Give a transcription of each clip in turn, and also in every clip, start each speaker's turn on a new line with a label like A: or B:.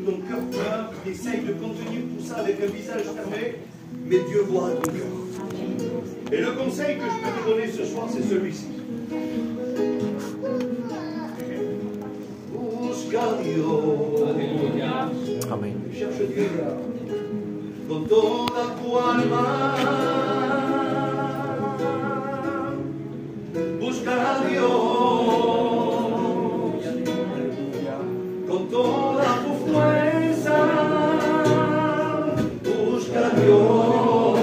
A: ton cœur pleure, tu essayes de contenir tout ça avec un visage fermé, mais Dieu voit ton cœur. Et le conseil que je peux te donner ce soir, c'est celui-ci. Busca Dios.
B: Amén.
A: Cherche Dieu con toda tu alma. Busca a Dios con toda tu fuerza. Busca a Dios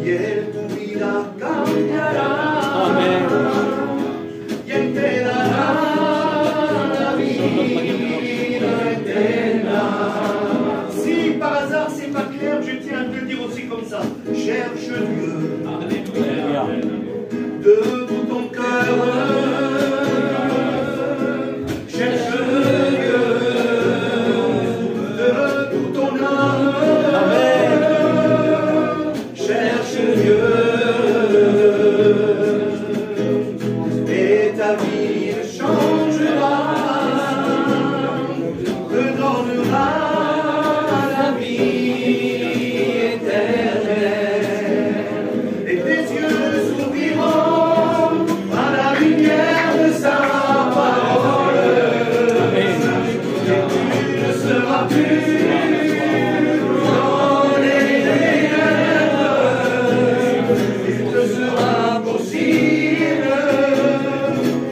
A: y Él tu vida cambiará.
B: Amén.
A: Y Él te dará la vida eterna. Si par hasard c'est pas clair, je tiens à te le dire aussi comme ça. Cherche Dieu de tout ton cœur. Cherche Dieu de tout ton âme. Cherche Dieu et ta vie changera, te donnera la vie éternelle. Et tes yeux s'ouvriront à la lumière de sa parole. Et tu ne seras plus dans les ténèbres. Il te sera possible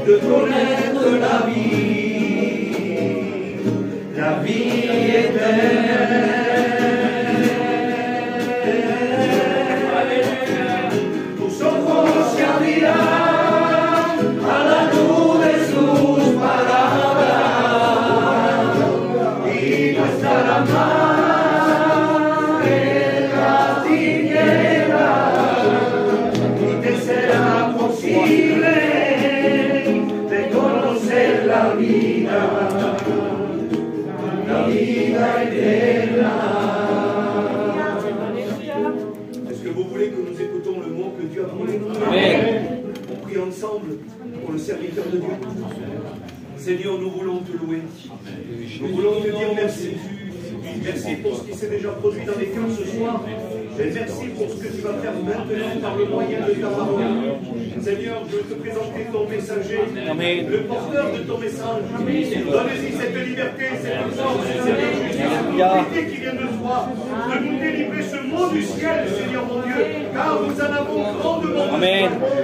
A: de connaître la vie éternelle. Tus ojos se abrirán a la luz de sus palabras y no estará más en las tinieblas y te será posible de conocer la vida eterna. Est-ce que vous voulez que nous écoutons le mot que Dieu a donné?
B: Amen.
A: On prie ensemble pour le serviteur de Dieu. Seigneur, nous voulons te louer. Nous voulons te dire merci. Merci pour ce qui s'est déjà produit dans les cœurs ce soir. Et merci pour ce que tu vas faire maintenant par le moyen de ta parole. Seigneur, je veux te présenter ton messager,
B: Amen.
A: le porteur de ton message. Donne-lui cette liberté, cette force, cette justice qui vient de toi, de nous délivrer ce mot du ciel, Seigneur mon Dieu, car nous en avons grandement besoin.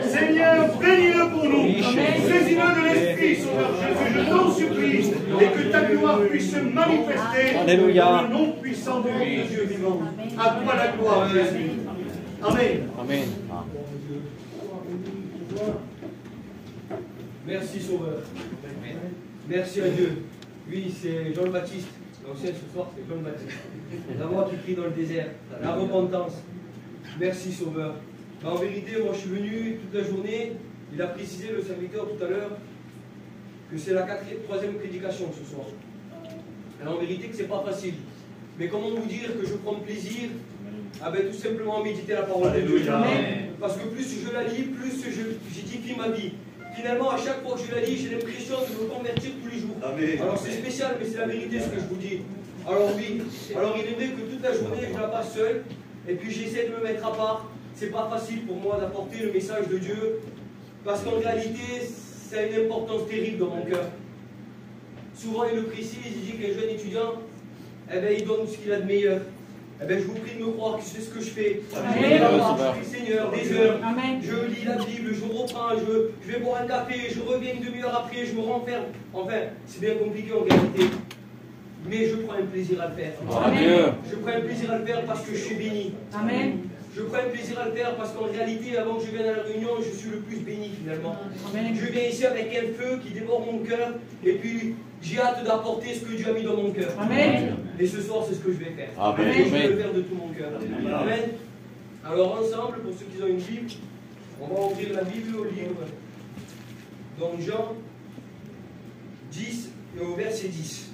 A: Seigneur, bénis-le pour nous. Saisis-le de l'Esprit, Sauveur Jésus, je t'en supplie, et que ta gloire puisse se manifester
B: Alléluia.
A: dans le nom puissant de Dieu vivant. À toi la gloire, Jésus. Amen.
B: Amen.
C: Merci Sauveur. Merci à Dieu. Oui, c'est Jean-Baptiste. L'ancien ce soir, c'est Jean-Baptiste. La voix qui crie dans le désert. La repentance. Merci Sauveur. En vérité, moi je suis venu toute la journée. Il a précisé, le serviteur tout à l'heure, que c'est la troisième prédication ce soir. Alors en vérité que c'est pas facile. Mais comment vous dire que je prends plaisir à tout simplement méditer la parole de Dieu. Parce que plus je la lis, plus j'édifie ma vie. Finalement, à chaque fois que je la lis, j'ai l'impression de me convertir tous les jours.
A: Amen.
C: Alors c'est spécial, mais c'est la vérité ce que je vous dis. Alors oui, alors il est vrai que toute la journée, je la passe seul, et puis j'essaie de me mettre à part. C'est pas facile pour moi d'apporter le message de Dieu, parce qu'en réalité, ça a une importance terrible dans mon cœur. Souvent, il le précise, il dit qu'un jeune étudiant, il donne ce qu'il a de meilleur. Je vous prie de me croire que c'est ce que je fais. Je prie le Seigneur des heures.
D: Amen.
C: Je lis la Bible, je reprends, je vais boire un café, je reviens une demi-heure après, je me renferme. Enfin, c'est bien compliqué en réalité. Mais je prends un plaisir à le faire.
B: Amen.
C: Je prends un plaisir à le faire parce que je suis béni.
D: Amen.
C: Je prends un plaisir à le faire parce qu'en réalité, avant que je vienne à la réunion, je suis le plus béni finalement.
D: Amen.
C: Je viens ici avec un feu qui dévore mon cœur et puis j'ai hâte d'apporter ce que Dieu a mis dans mon cœur.
D: Amen.
C: Et ce soir, c'est ce que je vais faire.
B: Amen.
C: Je vais le faire de tout mon cœur. Amen. Alors ensemble, pour ceux qui ont une Bible, on va ouvrir la Bible au livre. Donc Jean 10 et au verset 10.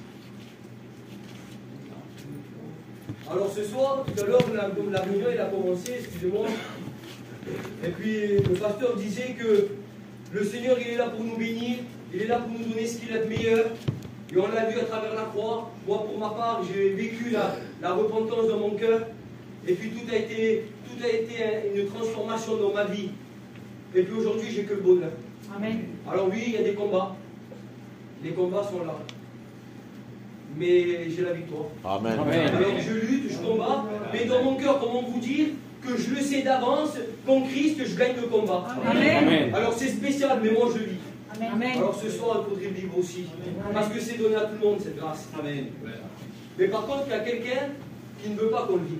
C: Alors ce soir, tout à l'heure, la réunion elle a commencé, excusez-moi. Et puis le pasteur disait que le Seigneur il est là pour nous bénir, il est là pour nous donner ce qu'il a de meilleur. Et on l'a vu à travers la croix. Moi, pour ma part, j'ai vécu la repentance dans mon cœur. Et puis tout a été une transformation dans ma vie. Et puis aujourd'hui, j'ai que le bonheur.
D: Amen.
C: Alors oui, il y a des combats. Les combats sont là. Mais j'ai la victoire.
B: Amen.
C: Alors je lutte, je combats. Mais dans mon cœur, comment vous dire que je le sais d'avance qu'en Christ, je gagne le combat.
D: Amen.
C: Alors c'est spécial, mais moi je vis.
D: Amen.
C: Alors ce soir, il faudrait le vivre aussi. Parce que c'est donné à tout le monde, cette grâce.
E: Amen.
C: Mais par contre, il y a quelqu'un qui ne veut pas qu'on le vive.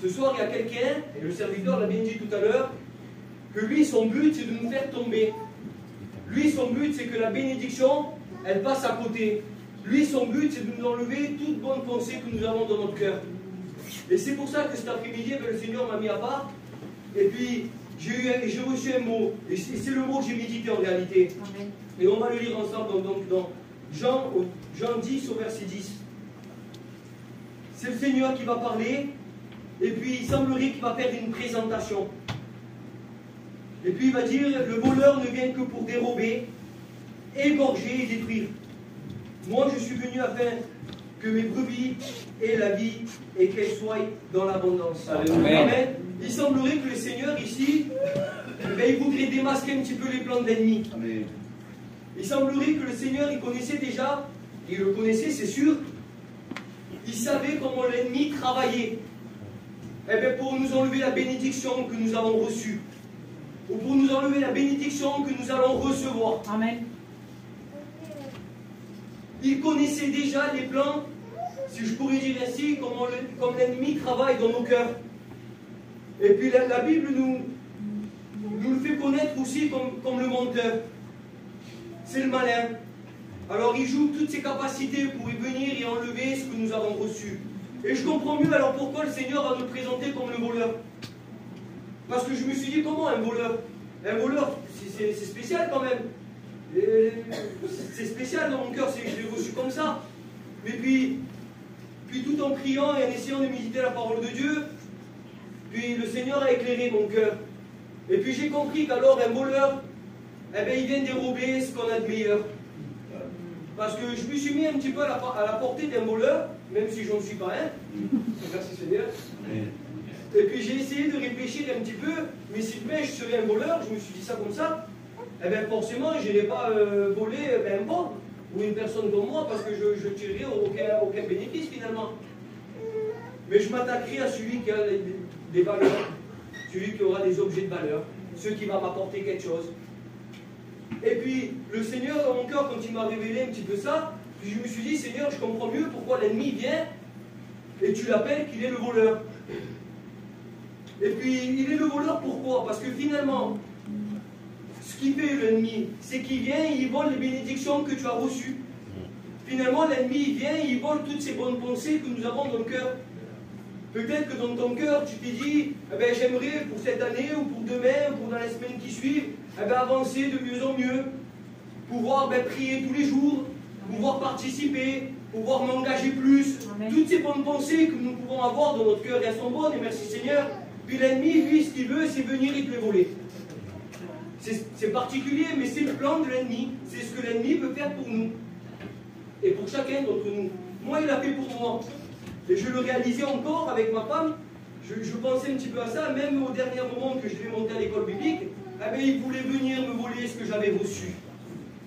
C: Ce soir, il y a quelqu'un, et le serviteur l'a bien dit tout à l'heure, que lui, son but, c'est de nous faire tomber. Lui, son but, c'est que la bénédiction, elle passe à côté. Lui, son but, c'est de nous enlever toute bonne pensée que nous avons dans notre cœur. Et c'est pour ça que cet après-midi, le Seigneur m'a mis à part. Et puis, j'ai reçu un mot. Et c'est le mot que j'ai médité en réalité.
D: Amen.
C: Et on va le lire ensemble dans Jean 10 au verset 10. C'est le Seigneur qui va parler. Et puis, il semblerait qu'il va faire une présentation. Et puis, il va dire, le voleur ne vient que pour dérober, égorger et détruire. Moi, je suis venu afin que mes brebis aient la vie et qu'elles soient dans l'abondance. Amen. Il semblerait que le Seigneur, ici, il voudrait démasquer un petit peu les plans de l'ennemi. Il semblerait que le Seigneur, il connaissait déjà, il le connaissait, c'est sûr, il savait comment l'ennemi travaillait. Eh bien, pour nous enlever la bénédiction que nous avons reçue, ou pour nous enlever la bénédiction que nous allons recevoir.
D: Amen.
C: Il connaissait déjà les plans, si je pourrais dire ainsi, comme l'ennemi travaille dans nos cœurs. Et puis la Bible nous le fait connaître aussi comme le menteur. C'est le malin. Alors il joue toutes ses capacités pour y venir et enlever ce que nous avons reçu. Et je comprends mieux alors pourquoi le Seigneur va nous présenter comme le voleur. Parce que je me suis dit, comment un voleur? Un voleur, c'est spécial quand même. C'est spécial dans mon cœur, je l'ai reçu comme ça. Mais puis tout en priant et en essayant de méditer la parole de Dieu, puis le Seigneur a éclairé mon cœur. Et puis j'ai compris qu'alors un voleur, eh bien, il vient dérober ce qu'on a de meilleur. Parce que je me suis mis un petit peu à la portée d'un voleur, même si je n'en suis pas un. Merci Seigneur. Et puis j'ai essayé de réfléchir un petit peu, mais si demain je serais un voleur, je me suis dit ça comme ça, eh bien forcément je n'irais pas voler un pauvre ou une personne comme moi parce que je ne tirerais aucun bénéfice finalement. Mais je m'attaquerai à celui qui a des valeurs, celui qui aura des objets de valeur, celui qui va m'apporter quelque chose. Et puis le Seigneur dans mon cœur, quand il m'a révélé un petit peu ça, je me suis dit, Seigneur, je comprends mieux pourquoi l'ennemi vient et tu l'appelles qu'il est le voleur. Et puis, il est le voleur, pourquoi? Parce que finalement, ce qu'il fait l'ennemi, c'est qu'il vient et il vole les bénédictions que tu as reçues. Finalement, l'ennemi, il vient et il vole toutes ces bonnes pensées que nous avons dans le cœur. Peut-être que dans ton cœur, tu t'es dit, eh ben, j'aimerais pour cette année, ou pour demain, ou pour dans les semaines qui suivent, eh ben, avancer de mieux en mieux, pouvoir prier tous les jours, pouvoir participer, pouvoir m'engager plus.
D: Amen.
C: Toutes ces bonnes pensées que nous pouvons avoir dans notre cœur, elles sont bonnes, et merci Seigneur. Puis l'ennemi, lui, ce qu'il veut, c'est venir et te les voler. C'est particulier, mais c'est le plan de l'ennemi. C'est ce que l'ennemi veut faire pour nous. Et pour chacun d'entre nous. Moi, il l'a fait pour moi. Et je le réalisais encore avec ma femme. Je pensais un petit peu à ça, même au dernier moment que je devais monter à l'école biblique. Eh bien, il voulait venir me voler ce que j'avais reçu.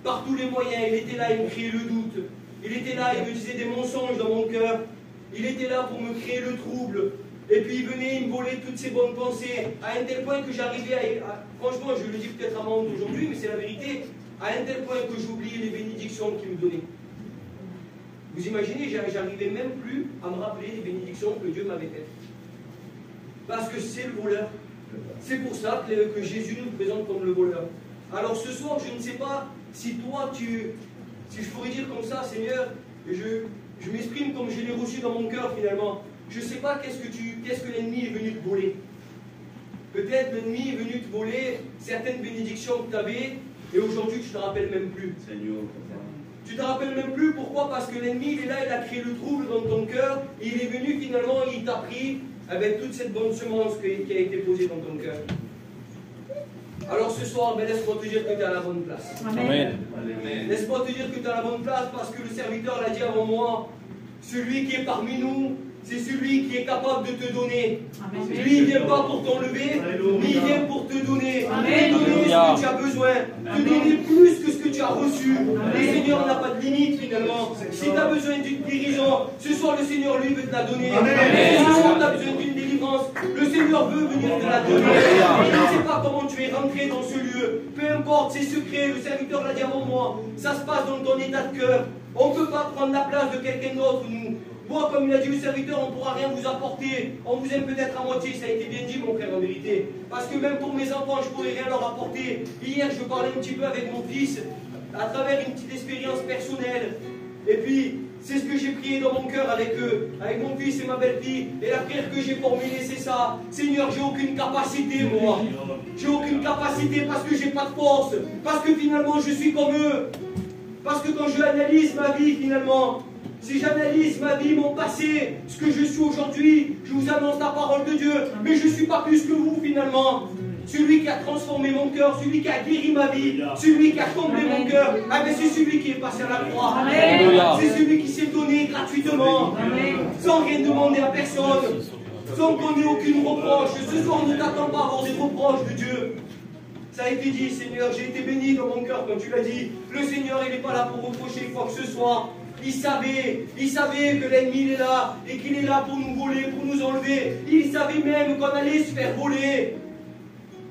C: Par tous les moyens, il était là, il me criait le doute. Il était là, il me disait des mensonges dans mon cœur. Il était là pour me créer le trouble. Et puis il venait, il me volait toutes ces bonnes pensées, à un tel point que j'arrivais franchement, je le dis peut-être à ma honte aujourd'hui, mais c'est la vérité, à un tel point que j'oubliais les bénédictions qu'il me donnait. Vous imaginez, j'arrivais même plus à me rappeler les bénédictions que Dieu m'avait faites. Parce que c'est le voleur. C'est pour ça que Jésus nous présente comme le voleur. Alors ce soir, je ne sais pas si toi, si je pourrais dire comme ça, Seigneur, je m'exprime comme je l'ai reçu dans mon cœur finalement. Je ne sais pas qu'est-ce que l'ennemi est venu te voler. Peut-être l'ennemi est venu te voler certaines bénédictions que tu avais et aujourd'hui tu ne te rappelles même plus.
E: Seigneur.
C: Tu ne te rappelles même plus, pourquoi? Parce que l'ennemi il est là, il a créé le trouble dans ton cœur, et il est venu finalement, il t'a pris avec toute cette bonne semence qui a été posée dans ton cœur. Alors ce soir, ben, laisse-moi te dire que tu es à la bonne place.
B: Amen.
C: Laisse-moi te dire que tu es à la bonne place parce que le serviteur l'a dit avant moi. Celui qui est parmi nous, c'est celui qui est capable de te donner.
D: Amen.
C: Lui, il ne vient pas pour t'enlever, mais il vient pour te donner.
D: Amen.
C: Te donner ce que tu as besoin. Te donner plus que ce que tu as reçu. Le Seigneur n'a pas de limite finalement. Si tu as besoin d'une guérison, ce soir le Seigneur lui veut te la donner. Ce soir tu as besoin d'une délivrance, le Seigneur veut venir te la donner. Je ne sais pas comment tu es rentré dans ce lieu. Peu importe, c'est secret, le serviteur l'a dit avant moi. Ça se passe dans ton état de cœur. On ne peut pas prendre la place de quelqu'un d'autre, nous. Moi, comme il a dit le serviteur, on ne pourra rien vous apporter. On vous aime peut-être à moitié, ça a été bien dit, mon frère, en vérité. Parce que même pour mes enfants, je ne pourrais rien leur apporter. Hier, je parlais un petit peu avec mon fils, à travers une petite expérience personnelle. Et puis, c'est ce que j'ai prié dans mon cœur avec eux, avec mon fils et ma belle-fille. Et la prière que j'ai formulée, c'est ça. Seigneur, j'ai aucune capacité, moi. J'ai aucune capacité parce que j'ai pas de force. Parce que finalement, je suis comme eux. Parce que quand je analyse ma vie, finalement, si j'analyse ma vie, mon passé, ce que je suis aujourd'hui, je vous annonce la parole de Dieu, mais je ne suis pas plus que vous finalement. Celui qui a transformé mon cœur, celui qui a guéri ma vie, celui qui a comblé mon cœur, ah ben c'est celui qui est passé à la croix. C'est celui qui s'est donné gratuitement, sans rien demander à personne, sans qu'on ait aucune reproche. Ce soir, on ne t'attend pas à avoir des reproches de Dieu. Ça a été dit, Seigneur, j'ai été béni dans mon cœur, comme tu l'as dit. Le Seigneur, il n'est pas là pour reprocher quoi que ce soit. Il savait que l'ennemi est là et qu'il est là pour nous voler, pour nous enlever. Il savait même qu'on allait se faire voler.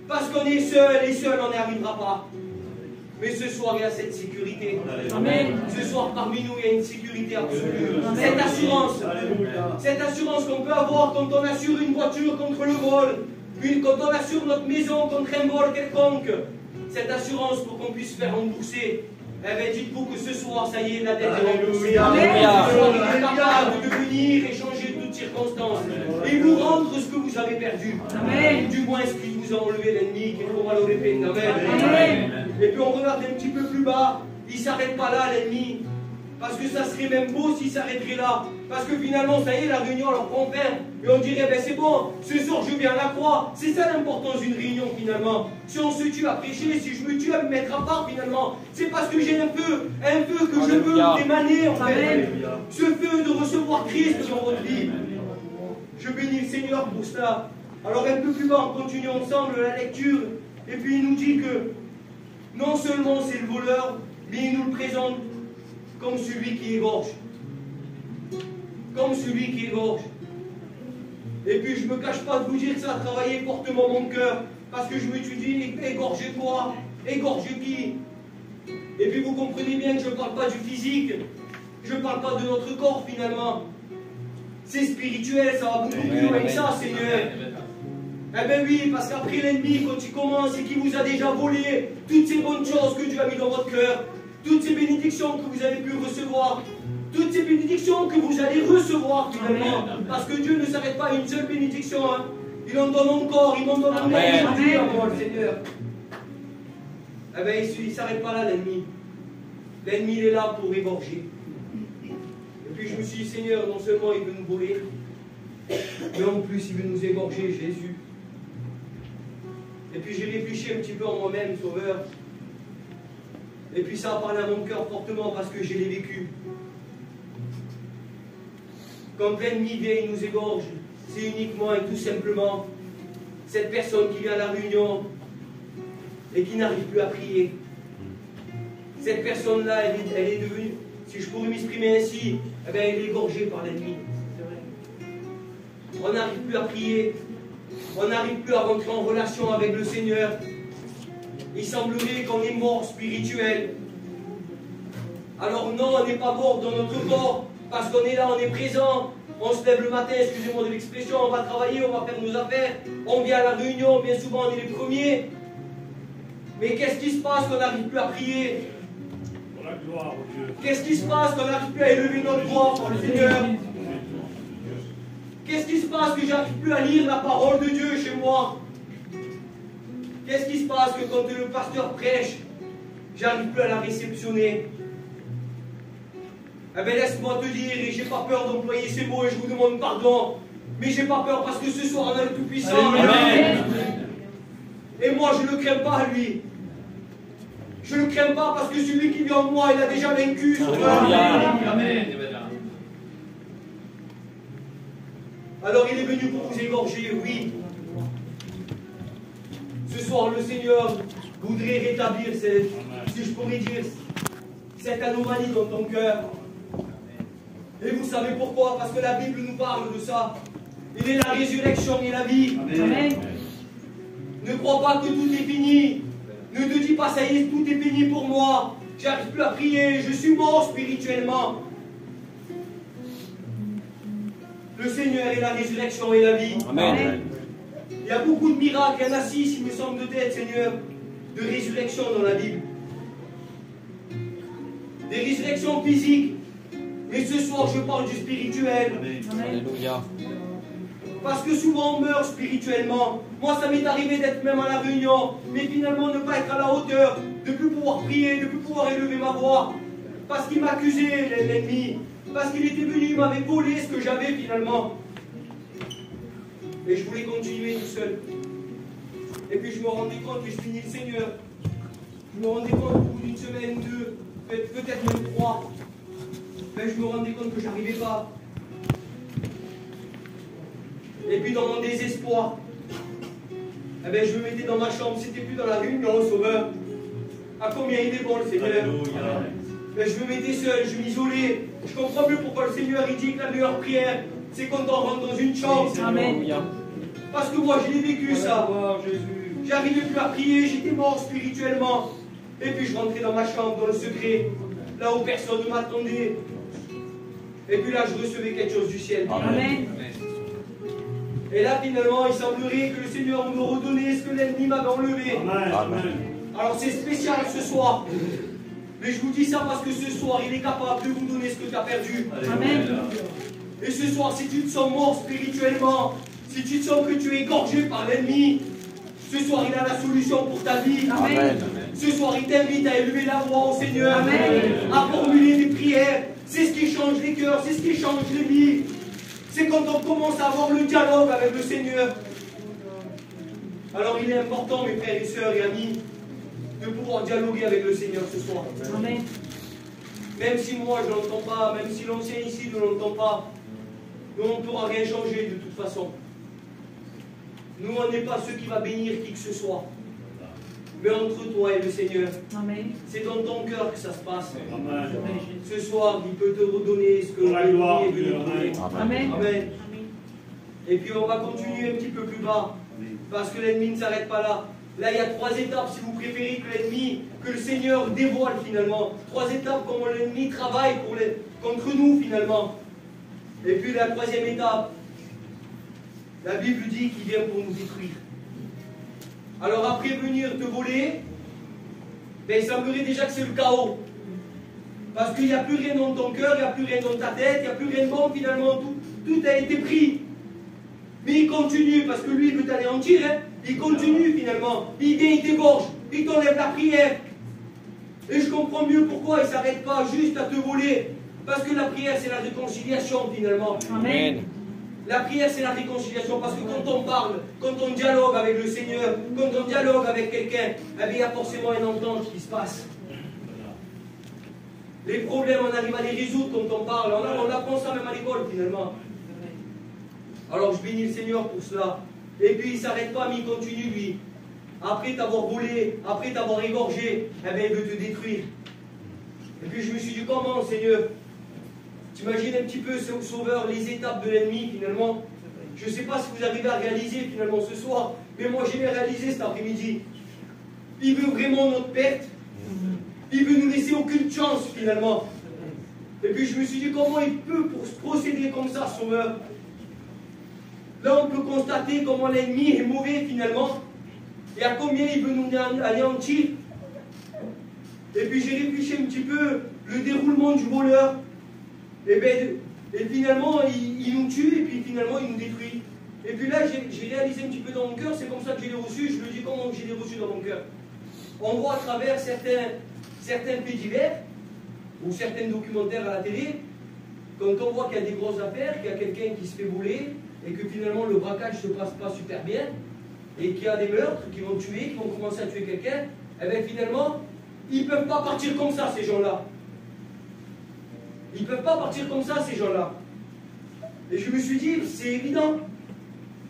C: Parce qu'on est seul et seul on n'y arrivera pas. Mais ce soir il y a cette sécurité. Amen. Ce soir parmi nous il y a une sécurité absolue. Cette assurance qu'on peut avoir quand on assure une voiture contre le vol, quand on assure notre maison contre un vol quelconque. Cette assurance pour qu'on puisse faire rembourser. Eh bien, dites-vous que ce soir, ça y est, la dette est remboursée. Ce soir, il est capable de venir et changer toutes circonstances. Et vous rendre ce que vous avez perdu. Amen. Du moins, ce qui vous a enlevé l'ennemi, qui est trop mal au épée. Amen. Et puis, on regarde un petit peu plus bas. Il ne s'arrête pas là, l'ennemi. Parce que ça serait même beau s'il s'arrêterait là. Parce que finalement, ça y est, la réunion leur prend fin. Et on dirait, ben c'est bon, ce soir je viens à la croix. C'est ça l'importance d'une réunion finalement. Si on se tue à prêcher, si je me tue à me mettre à part finalement, c'est parce que j'ai un feu que je veux émaner en fait. Ce feu de recevoir Christ dans votre vie. Je bénis le Seigneur pour cela. Alors un peu plus bas, on continue ensemble la lecture. Et puis il nous dit que non seulement c'est le voleur, mais il nous le présente comme celui qui égorge. Comme celui qui égorge. Et puis je ne me cache pas de vous dire que ça a travaillé fortement mon cœur. Parce que je me suis dit, égorger quoi? Égorger qui? Et puis vous comprenez bien que je ne parle pas du physique. Je ne parle pas de notre corps finalement. C'est spirituel, ça va beaucoup plus loin que ça, Seigneur. Eh bien oui, parce qu'après l'ennemi, quand il commence et qu'il vous a déjà volé toutes ces bonnes choses que Dieu a mis dans votre cœur, toutes ces bénédictions que vous avez pu recevoir, toutes ces bénédictions que vous allez recevoir finalement, parce que Dieu ne s'arrête pas à une seule bénédiction, hein. Il en donne encore, il en donne encore aujourd'hui à moi, le Seigneur. Eh bien, il ne s'arrête pas là, l'ennemi. L'ennemi, il est là pour égorger. Et puis je me suis dit, Seigneur, non seulement il veut nous voler, mais en plus il veut nous égorger, Jésus. Et puis j'ai réfléchi un petit peu en moi-même, Sauveur. Et puis ça a parlé à mon cœur fortement parce que je l'ai vécu. Quand l'ennemi vient, il nous égorge. C'est uniquement et tout simplement cette personne qui vient à la réunion et qui n'arrive plus à prier. Cette personne-là, elle est devenue, si je pourrais m'exprimer ainsi, eh bien, elle est égorgée par l'ennemi. On n'arrive plus à prier. On n'arrive plus à rentrer en relation avec le Seigneur. Il semblerait qu'on est mort spirituel. Alors non, on n'est pas mort dans notre corps, parce qu'on est là, on est présent. On se lève le matin, excusez-moi de l'expression, on va travailler, on va faire nos affaires. On vient à la réunion, bien souvent on est les premiers. Mais qu'est-ce qui se passe quand on n'arrive plus à prier? Qu'est-ce qui se passe quand on n'arrive plus à élever notre voix pour le Seigneur? Qu'est-ce qui se passe que j'arrive plus à lire la parole de Dieu chez moi? Qu'est-ce qui se passe que quand le pasteur prêche, j'arrive plus à la réceptionner? Eh bien laisse-moi te dire, et j'ai pas peur d'employer ces mots et je vous demande pardon, mais j'ai pas peur parce que ce soir on a le Tout-Puissant. Et moi, je ne le crains pas, lui. Je ne le crains pas parce que celui qui vit en moi, il a déjà vaincu.
B: Amen.
C: Alors il est venu pour vous égorger, oui. Ce soir, le Seigneur voudrait rétablir, si je pourrais dire, cette anomalie dans ton cœur. Et vous savez pourquoi? Parce que la Bible nous parle de ça. Il est la résurrection et la vie.
D: Amen.
C: Ne crois pas que tout est fini. Ne te dis pas, ça y est, tout est fini pour moi. J'arrive plus à prier, je suis mort spirituellement. Le Seigneur est la résurrection et la vie.
B: Amen.
C: Il y a beaucoup de miracles, il y en a 6, il me semble, de tête, Seigneur, de résurrection dans la Bible. Des résurrections physiques. Mais ce soir, je parle du spirituel.
B: Alléluia.
C: Parce que souvent, on meurt spirituellement. Moi, ça m'est arrivé d'être même à la réunion, mais finalement ne pas être à la hauteur, de ne plus pouvoir prier, de ne plus pouvoir élever ma voix. Parce qu'il m'accusait, l'ennemi. Parce qu'il était venu, il m'avait volé ce que j'avais finalement. Et je voulais continuer tout seul. Et puis je me rendais compte que je finis le Seigneur. Je me rendais compte au bout d'une semaine, deux, peut-être même 3. Mais je me rendais compte que je n'arrivais pas. Et puis dans mon désespoir, eh bien, je me mettais dans ma chambre, c'était plus dans la réunion, Sauveur. À combien il est bon le Seigneur. Ben, je me mettais seul, je m'isolais. Je comprends mieux pourquoi le Seigneur il dit que la meilleure prière, c'est quand on rentre dans une chambre.
D: Amen.
C: Parce que moi je l'ai vécu ça. J'arrivais plus à prier, j'étais mort spirituellement. Et puis je rentrais dans ma chambre, dans le secret, là où personne ne m'attendait. Et puis là je recevais quelque chose du ciel.
D: Amen.
C: Et là finalement il semblerait que le Seigneur me redonnait ce que l'ennemi m'avait enlevé.
B: Amen.
C: Alors c'est spécial ce soir. Mais je vous dis ça parce que ce soir il est capable de vous donner ce que tu as perdu.
D: Amen.
C: Et ce soir si tu te sens mort spirituellement, si tu te sens que tu es égorgé par l'ennemi, ce soir il a la solution pour ta vie.
D: Amen.
C: Ce soir il t'invite à élever la voix au Seigneur,
D: Amen.
C: à formuler des prières. C'est ce qui change les cœurs, c'est ce qui change les vies. C'est quand on commence à avoir le dialogue avec le Seigneur. Alors il est important, mes frères et sœurs et amis, de pouvoir dialoguer avec le Seigneur ce soir.
D: Amen.
C: Même si moi je ne l'entends pas, même si l'ancien ici ne l'entend pas, nous on ne pourra rien changer de toute façon. Nous on n'est pas ceux qui va bénir qui que ce soit. Mais entre toi et le Seigneur,
D: Amen.
C: c'est dans ton cœur que ça se passe.
A: Amen.
C: Ce soir, il peut te redonner ce que
A: Pour la
C: l'ennemi
A: gloire
C: est
A: de
C: venu
A: Dieu.
C: donner.
D: Amen.
C: Amen. Et puis on va continuer un petit peu plus bas, parce que l'ennemi ne s'arrête pas là. Là, il y a 3 étapes, si vous préférez, que le Seigneur dévoile finalement. 3 étapes, comment l'ennemi travaille contre nous finalement. Et puis la 3e étape, la Bible dit qu'il vient pour nous détruire. Alors après venir te voler, ben, il semblerait déjà que c'est le chaos. Parce qu'il n'y a plus rien dans ton cœur, il n'y a plus rien dans ta tête, il n'y a plus rien de bon finalement, tout a été pris. Mais il continue, parce que lui il veut t'anéantir, hein. Il continue finalement, il vient, il t'égorge, il t'enlève la prière. Et je comprends mieux pourquoi il ne s'arrête pas juste à te voler. Parce que la prière c'est la réconciliation finalement.
D: Amen.
C: La prière c'est la réconciliation, parce que quand on parle, quand on dialogue avec le Seigneur, quand on dialogue avec quelqu'un, eh bien, il y a forcément une entente qui se passe. Les problèmes, on arrive à les résoudre quand on parle. On apprend ça même à l'école finalement. Alors je bénis le Seigneur pour cela. Et puis il ne s'arrête pas, mais il continue lui. Après t'avoir volé, après t'avoir égorgé, eh bien, il veut te détruire. Et puis je me suis dit, comment Seigneur? T'imagines un petit peu, Sauveur, les étapes de l'ennemi finalement. Je ne sais pas si vous arrivez à réaliser finalement ce soir, mais moi j'ai réalisé cet après-midi. Il veut vraiment notre perte. Il veut nous laisser aucune chance finalement. Et puis je me suis dit, comment il peut procéder comme ça, Sauveur? Là on peut constater comment l'ennemi est mauvais finalement. Et à combien il veut nous anéantir. Et puis j'ai réfléchi un petit peu le déroulement du voleur. Et finalement il nous tue et puis finalement il nous détruit. Et puis là j'ai réalisé un petit peu dans mon cœur, c'est comme ça que je l'ai reçu, je le dis comment je l'ai reçu dans mon cœur. On voit à travers certains faits divers ou certains documentaires à la télé, quand on voit qu'il y a des grosses affaires, qu'il y a quelqu'un qui se fait voler et que finalement le braquage ne se passe pas super bien, et qu'il y a des meurtres qui vont tuer, qui vont commencer à tuer quelqu'un, eh bien finalement, ils ne peuvent pas partir comme ça, ces gens-là. Ils ne peuvent pas partir comme ça, ces gens-là. Et je me suis dit, c'est évident.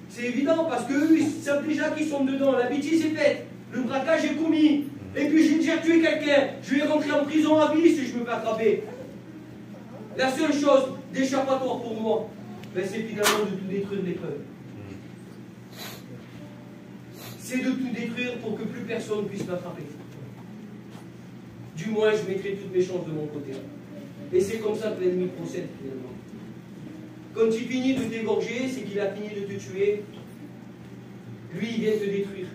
C: C'est évident parce qu'eux, ils savent déjà qu'ils sont dedans. La bêtise est faite. Le braquage est commis. Et puis j'ai déjà tué quelqu'un. Je vais rentrer en prison à vie si je me fais attraper. La seule chose d'échappatoire pour moi, ben, c'est finalement de tout détruire l'épreuve. C'est de tout détruire pour que plus personne ne puisse m'attraper. Du moins, je mettrai toutes mes chances de mon côté. Et c'est comme ça que l'ennemi procède finalement. Quand il finit de t'égorger, c'est qu'il a fini de te tuer. Lui, il vient te détruire.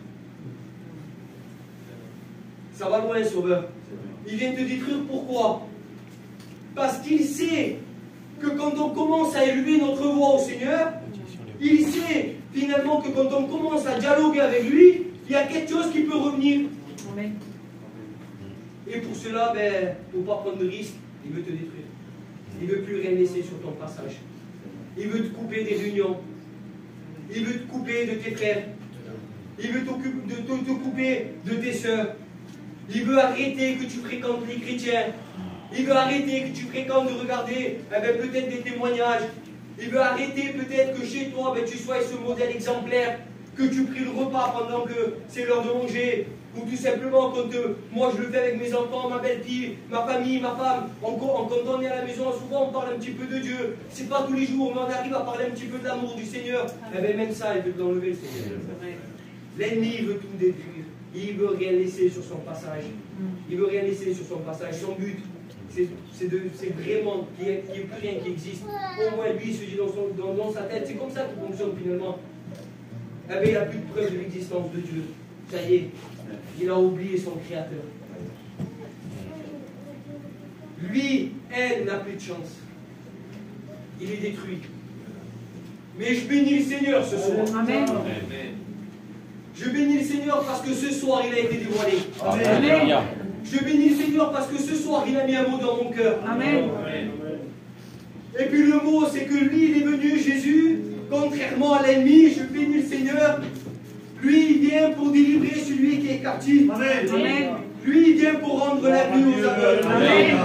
C: Ça va loin, Sauveur. Il vient te détruire, pourquoi? Parce qu'il sait que quand on commence à élever notre voix au Seigneur, il sait finalement que quand on commence à dialoguer avec lui, il y a quelque chose qui peut revenir. Amen. Et pour cela, ben, pour ne pas prendre de risque, il veut te détruire. Il ne veut plus rien laisser sur ton passage. Il veut te couper des réunions. Il veut te couper de tes frères. Il veut te couper de tes sœurs. Il veut arrêter que tu fréquentes les chrétiens. Il veut arrêter que tu fréquentes de regarder peut-être des témoignages. Il veut arrêter peut-être que chez toi tu sois ce modèle exemplaire, que tu pries le repas pendant que c'est l'heure de manger. Ou tout simplement quand moi je le fais avec mes enfants, ma belle-fille, ma famille, ma femme, quand on est à la maison, souvent on parle un petit peu de Dieu. C'est pas tous les jours, mais on arrive à parler un petit peu de l'amour du Seigneur. Même ça, il veut l'enlever, le Seigneur. L'ennemi veut tout détruire. Il veut rien laisser sur son passage. Il veut rien laisser sur son passage. Son but, c'est vraiment qu'il n'y ait plus rien qui existe. Au moins lui, il se dit dans sa tête, c'est comme ça qu'il fonctionne finalement. Il n'y a plus de preuve de l'existence de Dieu. Ça y est, il a oublié son Créateur. Lui, elle n'a plus de chance. Il est détruit. Mais je bénis le Seigneur ce soir. Amen. Je bénis le Seigneur parce que ce soir il a été dévoilé. Amen. Je bénis le Seigneur parce que ce soir il a mis un mot dans mon cœur. Amen. Et puis le mot, c'est que lui, il est venu, Jésus, contrairement à l'ennemi, je bénis le Seigneur. Lui, il vient pour délivrer celui qui est captif. Amen. Amen. Lui, il vient pour rendre la vue aux aveugles. Amen.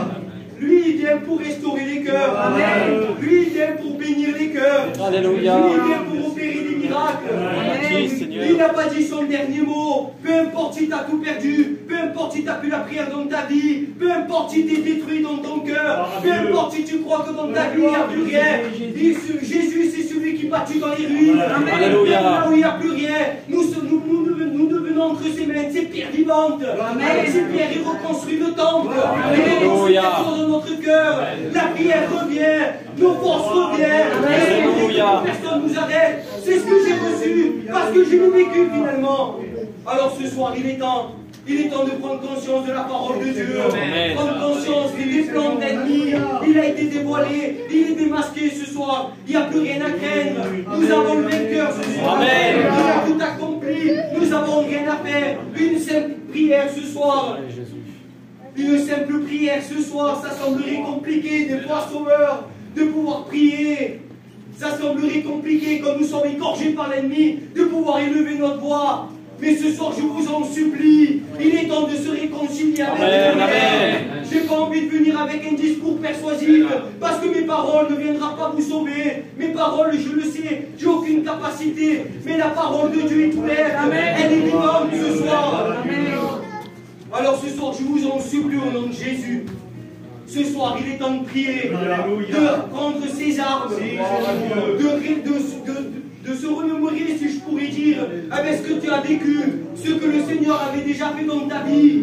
C: Lui, il vient pour restaurer les cœurs. Amen. Lui, il vient pour bénir les cœurs. Alléluia. Lui, il vient pour opérer des miracles. Amen. Il n'a pas dit son dernier mot. Peu importe si tu as tout perdu, peu importe si tu n'as plus la prière dans ta vie, peu importe si tu es détruit dans ton cœur, peu importe si tu crois que dans ta vie il n'y a plus rien. Jésus, c'est celui qui battu dans les ruines. Alléluia. Là où il n'y a plus rien, nous devenons entre ses mains, ces pierres vivantes. Avec ces pierres, il reconstruit le temple. Alléluia. Dans notre cœur, la prière revient, nos forces reviennent. Personne ne nous arrête. C'est ce que j'ai reçu parce que j'ai vécu finalement. Alors ce soir, il est temps de prendre conscience de la parole de Dieu. Amen. Prendre conscience des plans de l'ennemi. Il a été dévoilé, il est démasqué ce soir. Il n'y a plus rien à craindre. Nous avons le vainqueur ce soir. Amen. Il a tout accompli. Nous n'avons rien à faire. Une simple prière ce soir. Une simple prière ce soir, ça semblerait compliqué des fois, Sauveur, de pouvoir prier. Ça semblerait compliqué quand nous sommes égorgés par l'ennemi, de pouvoir élever notre voix. Mais ce soir, je vous en supplie, il est temps de se réconcilier avec Dieu. Je n'ai pas envie de venir avec un discours persuasif, parce que mes paroles ne viendront pas vous sauver. Mes paroles, je le sais, j'ai aucune capacité, mais la parole de Dieu est ouverte. Elle est vivante ce soir. Amen. Alors ce soir, je vous en supplie au nom de Jésus. Ce soir, il est temps de prier, de prendre ses armes, de se remémorer, si je pourrais dire, avec ce que tu as vécu, ce que le Seigneur avait déjà fait dans ta vie,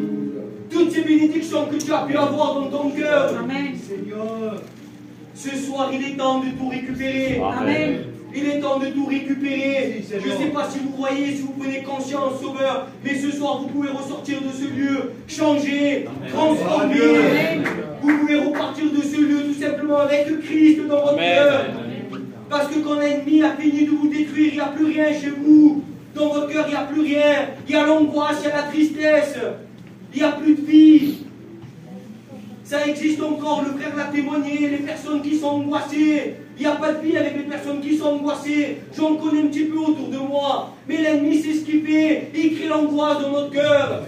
C: toutes ces bénédictions que tu as pu avoir dans ton cœur. Amen. Seigneur, ce soir, il est temps de tout récupérer. Amen. Il est temps de tout récupérer. Je ne sais pas si vous voyez, si vous prenez conscience, Sauveur, mais ce soir, vous pouvez ressortir de ce lieu, changer, transformer. Vous pouvez repartir de ce lieu tout simplement avec Christ dans votre cœur. Parce que quand l'ennemi a fini de vous détruire, il n'y a plus rien chez vous. Dans votre cœur, il n'y a plus rien. Il y a l'angoisse, il y a la tristesse. Il n'y a plus de vie. Ça existe encore, le frère l'a témoigné, les personnes qui sont angoissées. Il n'y a pas de vie avec les personnes qui sont angoissées. J'en connais un petit peu autour de moi. Mais l'ennemi sait ce qu'il fait. Il crée l'angoisse dans notre cœur.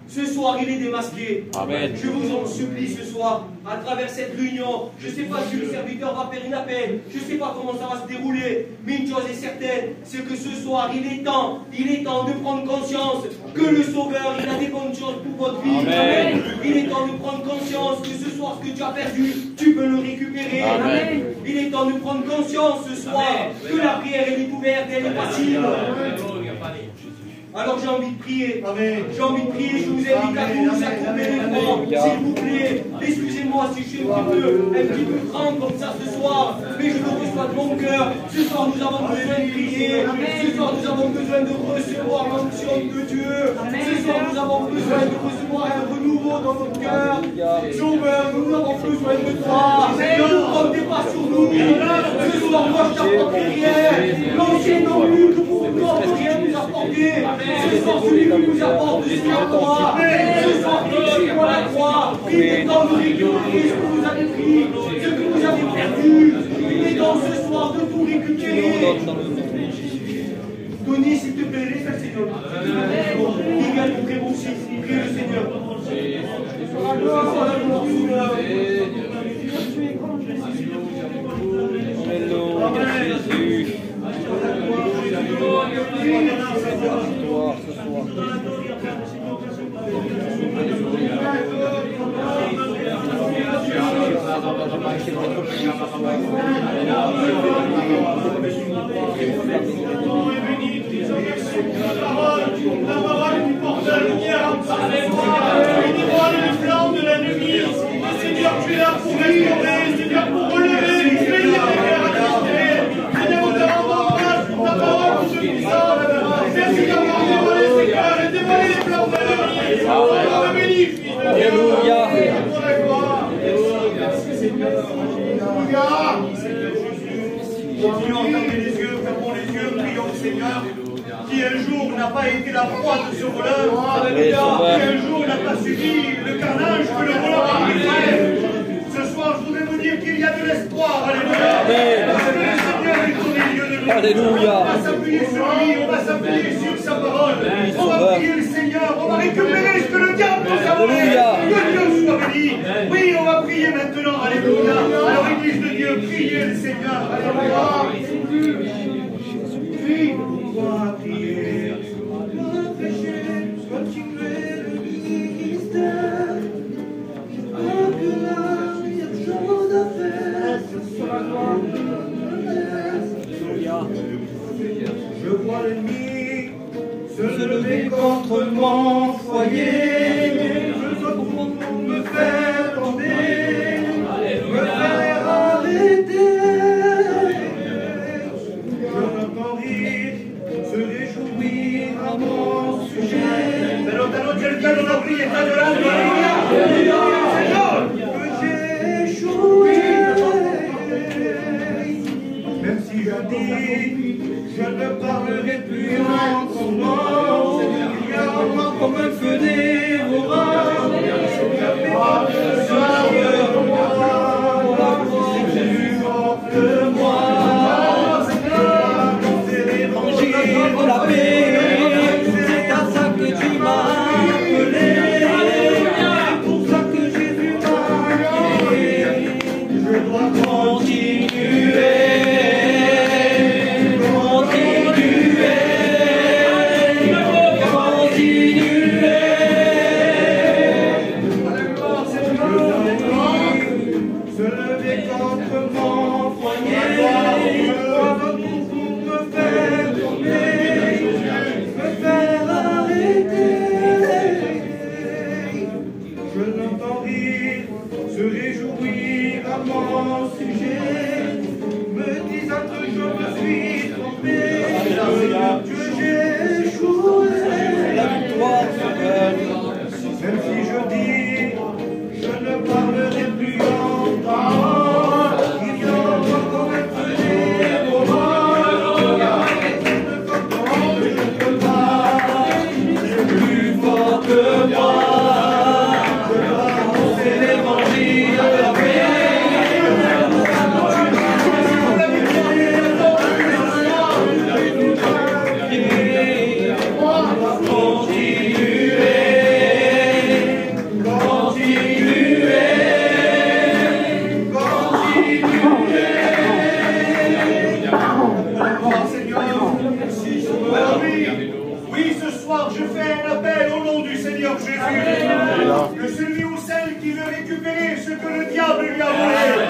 C: Ce soir, il est démasqué.
B: Amen.
C: Je vous en supplie ce soir, à travers cette réunion. Je ne sais pas si le serviteur va faire une appel. Je ne sais pas comment ça va se dérouler. Mais une chose est certaine, c'est que ce soir, il est temps de prendre conscience que le Sauveur, il a des bonnes choses pour votre vie.
B: Amen.
C: Il est temps de prendre conscience que ce soir, ce que tu as perdu, tu peux le récupérer.
B: Amen.
C: Il est temps de prendre conscience ce soir que la prière, elle est ouverte, elle est passive. Alors j'ai envie de prier. J'ai envie de prier. Je vous invite à tous à couper les bras, s'il vous plaît. Excusez-moi si je suis un petit peu tremble comme ça ce soir, mais je le reçois de mon cœur. Ce soir, nous avons besoin de prier. Ce soir, nous avons besoin de recevoir l'onction de Dieu. Ce soir, nous avons besoin de recevoir un renouveau dans notre cœur. Sauveur, nous avons besoin de toi. Ne comptez pas sur nous. Ce soir, moi, je t'apporterai rien. L'ancien non plus que pour nous, on ne peut rien nous apporter. Ce soir, celui qui nous apporte, c'est la croix. Ce soir, c'est moi la croix. Il est temps de récupérer ce que vous avez pris, ce que vous avez perdu. Il est temps ce soir de tout récupérer. Tony, s'il te plaît, laisse le Seigneur. Miguel, mon très bon fils, prie le Seigneur.
A: La parole qui porte la lumière en sa mémoire, les flammes de l'ennemi. Seigneur, tu es là pour restaurer, Seigneur, pour relever, bénir les cœurs attristés. Seigneur, nous avons grâce pour ta parole, pour ce puissant. Merci d'avoir dévoilé ces cœurs et dévoilé les plans de l'ennemi. Sois béni, fils de Dieu.
B: Alléluia.
A: Pour la gloire. Merci, Seigneur. Alléluia. Seigneur Jésus. Continuons à fermer les yeux, fermons les yeux, prions le Seigneur. Qui un jour n'a pas été la proie de ce voleur, qui un jour n'a pas subi le carnage que le voleur a fait. Ce soir, je voudrais vous dire qu'il y a de l'espoir. Alléluia. Parce que le Seigneur est au milieu de nous.
B: Alléluia.
A: On va s'appuyer sur lui, on va s'appuyer sur sa parole. On va prier le Seigneur, on va récupérer ce que le diable nous a volé. Que Dieu soit béni. Oui, on va prier maintenant. Alléluia. Alors, Église de Dieu, priez le Seigneur. Alléluia. Oui. Prier, péché, continuer le ministère. Oh, que là, il y a chose à faire. Ce soit la gloire de je vois l'ennemi se lever contre mon foyer. Je dois pour me faire tomber, me faire arrêter. Je l'entends rire, se réjouir à mon sujet. Pero cercano la brilla está llorando. Que j'ai échoué. Même si je dis, je ne parlerai plus en son nom. Il y a encore comme un feu dévorant. Je pas de Seigneur, porte-moi.
B: De la paix, c'est à ça que tu m'as appelé, c'est pour ça que Jésus m'a appelé. Je dois continuer,
A: se lever contre mon poignet, pour me faire tomber, me faire arrêter. Je l'entends rire, se réjouir à mon sujet, me disant que je me suis trompé, que j'ai échoué.
B: la victoire se gagne.
A: Même si je dis, je ne parlerai plus longtemps. Il y aura comme un feu dévorant. Je ne peux pas, c'est plus fort que moi. Je dois que le diable lui a volé.